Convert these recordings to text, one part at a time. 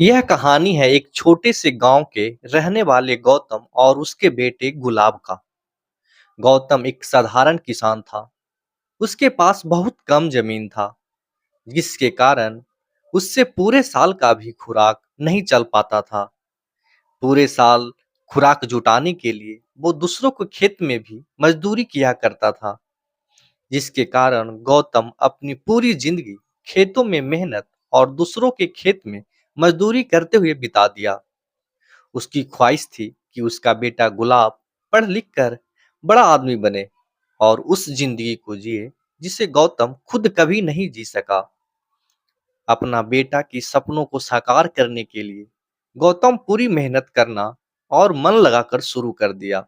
यह कहानी है एक छोटे से गांव के रहने वाले गौतम और उसके बेटे गुलाब का। गौतम एक साधारण किसान था। उसके पास बहुत कम जमीन था, जिसके कारण उससे पूरे साल का भी खुराक नहीं चल पाता था। पूरे साल खुराक जुटाने के लिए वो दूसरों के खेत में भी मजदूरी किया करता था, जिसके कारण गौतम अपनी पूरी जिंदगी खेतों में मेहनत और दूसरों के खेत में मजदूरी करते हुए बिता दिया। उसकी ख्वाहिश थी कि उसका बेटा गुलाब पढ़ लिख कर बड़ा आदमी बने और उस जिंदगी को जिए जिसे गौतम खुद कभी नहीं जी सका। अपना बेटा की सपनों को साकार करने के लिए गौतम पूरी मेहनत करना और मन लगाकर शुरू कर दिया।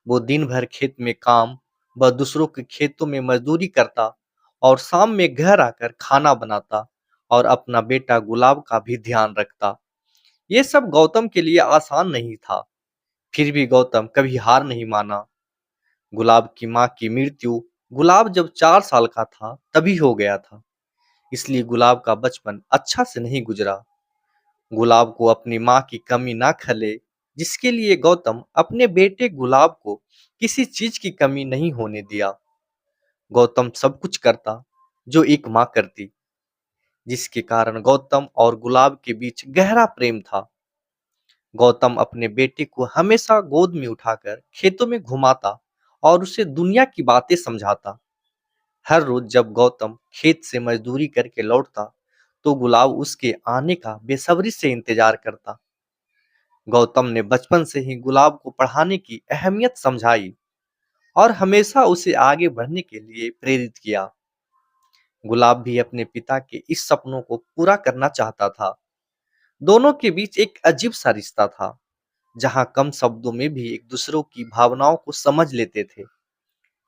वो दिन भर खेत में काम व दूसरों के खेतों में मजदूरी करता और शाम में घर आकर खाना बनाता और अपना बेटा गुलाब का भी ध्यान रखता। ये सब गौतम के लिए आसान नहीं था। फिर भी गौतम कभी हार नहीं माना। गुलाब की माँ की मृत्यु गुलाब जब 4 साल का था तभी हो गया था, इसलिए गुलाब का बचपन अच्छा से नहीं गुजरा। गुलाब को अपनी माँ की कमी ना खले, जिसके लिए गौतम अपने बेटे गुलाब को किसी चीज की कमी नहीं होने दिया। गौतम सब कुछ करता जो एक माँ करती, जिसके कारण गौतम और गुलाब के बीच गहरा प्रेम था। गौतम अपने बेटे को हमेशा गोद में उठाकर खेतों में घुमाता और उसे दुनिया की बातें समझाता। हर रोज जब गौतम खेत से मजदूरी करके लौटता, तो गुलाब उसके आने का बेसब्री से इंतजार करता। गौतम ने बचपन से ही गुलाब को पढ़ाने की अहमियत समझाई और हमेशा उसे आगे बढ़ने के लिए प्रेरित किया। गुलाब भी अपने पिता के इस सपनों को पूरा करना चाहता था। दोनों के बीच एक अजीब सा रिश्ता था, जहां कम शब्दों में भी एक दूसरों की भावनाओं को समझ लेते थे।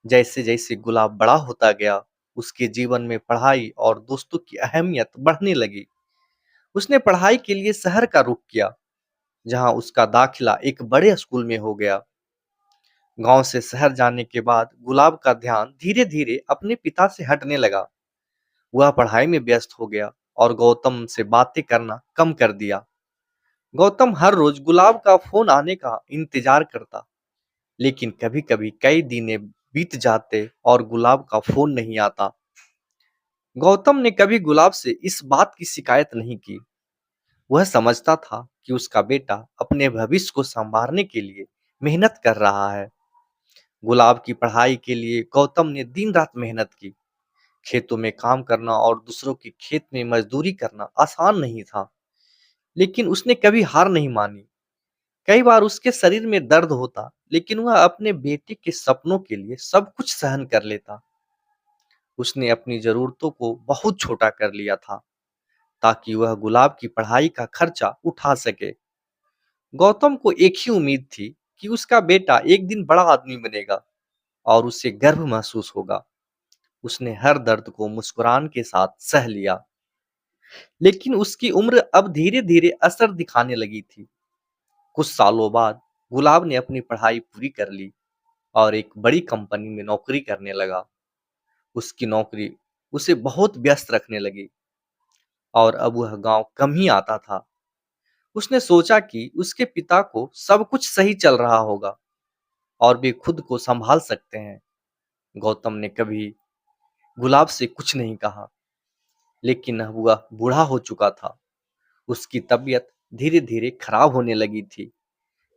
जैसे जैसे गुलाब बड़ा होता गया, उसके जीवन में पढ़ाई और दोस्तों की अहमियत बढ़ने लगी। उसने पढ़ाई के लिए शहर का रुख किया, जहां उसका दाखिला एक बड़े स्कूल में हो गया। गांव से शहर जाने के बाद गुलाब का ध्यान धीरे धीरे अपने पिता से हटने लगा। वह पढ़ाई में व्यस्त हो गया और गौतम से बातें करना कम कर दिया। गौतम हर रोज गुलाब का फोन आने का इंतजार करता, लेकिन कभी-कभी कई दिन बीत जाते और गुलाब का फोन नहीं आता। गौतम ने कभी गुलाब से इस बात की शिकायत नहीं की। वह समझता था कि उसका बेटा अपने भविष्य को संवारने के लिए मेहनत कर रहा है। गुलाब की पढ़ाई के लिए गौतम ने दिन रात मेहनत की। खेतों में काम करना और दूसरों के खेत में मजदूरी करना आसान नहीं था, लेकिन उसने कभी हार नहीं मानी। कई बार उसके शरीर में दर्द होता, लेकिन वह अपने बेटे के सपनों के लिए सब कुछ सहन कर लेता। उसने अपनी जरूरतों को बहुत छोटा कर लिया था, ताकि वह गुलाब की पढ़ाई का खर्चा उठा सके। गौतम को एक ही उम्मीद थी कि उसका बेटा एक दिन बड़ा आदमी बनेगा और उसे गर्व महसूस होगा। उसने हर दर्द को मुस्कुरान के साथ सह लिया, लेकिन उसकी उम्र अब धीरे धीरे असर दिखाने लगी थी। कुछ सालों बाद गुलाब ने अपनी पढ़ाई पूरी कर ली और एक बड़ी कंपनी में नौकरी करने लगा। उसकी नौकरी उसे बहुत व्यस्त रखने लगी और अब वह गांव कम ही आता था। उसने सोचा कि उसके पिता को सब कुछ सही चल रहा होगा और वे खुद को संभाल सकते हैं। गौतम ने कभी गुलाब से कुछ नहीं कहा, लेकिन अब वह बूढ़ा हो चुका था। उसकी तबीयत धीरे धीरे खराब होने लगी थी।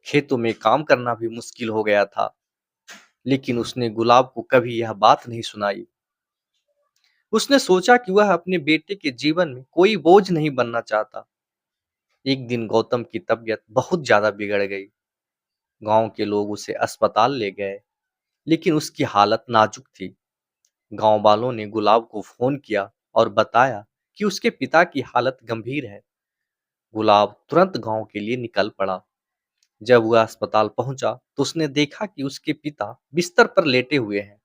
खेतों में काम करना भी मुश्किल हो गया था, लेकिन उसने गुलाब को कभी यह बात नहीं सुनाई। उसने सोचा कि वह अपने बेटे के जीवन में कोई बोझ नहीं बनना चाहता। एक दिन गौतम की तबीयत बहुत ज्यादा बिगड़ गई। गांव के लोग उसे अस्पताल ले गए, लेकिन उसकी हालत नाजुक थी। गांव वालों ने गुलाब को फोन किया और बताया कि उसके पिता की हालत गंभीर है। गुलाब तुरंत गांव के लिए निकल पड़ा। जब वह अस्पताल पहुंचा, तो उसने देखा कि उसके पिता बिस्तर पर लेटे हुए हैं।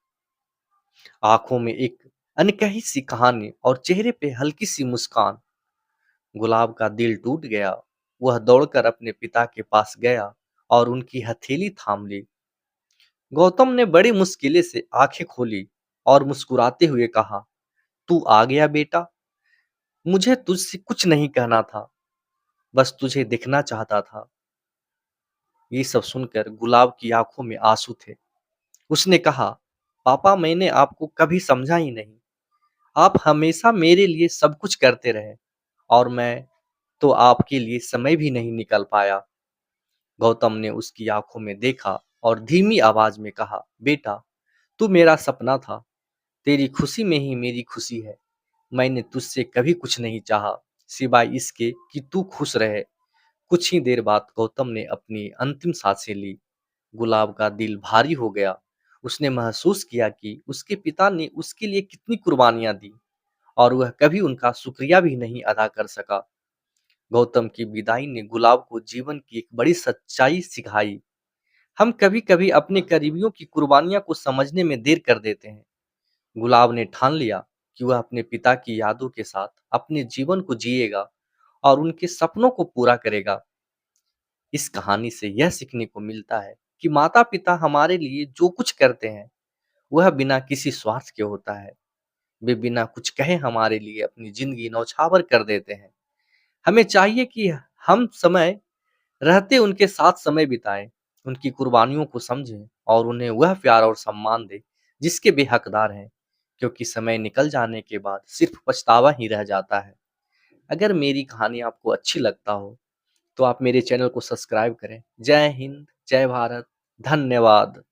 आंखों में एक अनकही सी कहानी और चेहरे पे हल्की सी मुस्कान। गुलाब का दिल टूट गया। वह दौड़कर अपने पिता के पास गया और उनकी हथेली थाम ली। गौतम ने बड़ी मुश्किल से आंखें खोली और मुस्कुराते हुए कहा, तू आ गया बेटा। मुझे तुझसे कुछ नहीं कहना था। बस तुझे दिखना चाहता था। ये सब सुनकर गुलाब की आंखों में आंसू थे। उसने कहा, पापा मैंने आपको कभी समझा ही नहीं। आप हमेशा मेरे लिए सब कुछ करते रहे और मैं तो आपके लिए समय भी नहीं निकल पाया। गौतम ने उसकी आंखों में देखा और धीमी आवाज में कहा, बेटा तू मेरा सपना था। तेरी खुशी में ही मेरी खुशी है। मैंने तुझसे कभी कुछ नहीं चाहा सिवाय इसके कि तू खुश रहे। कुछ ही देर बाद गौतम ने अपनी अंतिम सांसें ली। गुलाब का दिल भारी हो गया। उसने महसूस किया कि उसके पिता ने उसके लिए कितनी कुर्बानियां दी और वह कभी उनका शुक्रिया भी नहीं अदा कर सका। गौतम की विदाई ने गुलाब को जीवन की एक बड़ी सच्चाई सिखाई। हम कभी-कभी अपने करीबियों की कुर्बानियां को समझने में देर कर देते हैं। गुलाब ने ठान लिया कि वह अपने पिता की यादों के साथ अपने जीवन को जिएगा और उनके सपनों को पूरा करेगा। इस कहानी से यह सीखने को मिलता है कि माता-पिता हमारे लिए जो कुछ करते हैं, वह बिना किसी स्वार्थ के होता है। वे बिना कुछ कहे हमारे लिए अपनी जिंदगी न्यौछावर कर देते हैं। हमें चाहिए कि हम समय रहते उनके साथ समय बिताएं, उनकी कुर्बानियों को समझें और उन्हें वह प्यार और सम्मान दें जिसके वे हकदार हैं, क्योंकि समय निकल जाने के बाद सिर्फ पछतावा ही रह जाता है। अगर मेरी कहानी आपको अच्छी लगता हो तो आप मेरे चैनल को सब्सक्राइब करें। जय हिंद, जय भारत, धन्यवाद।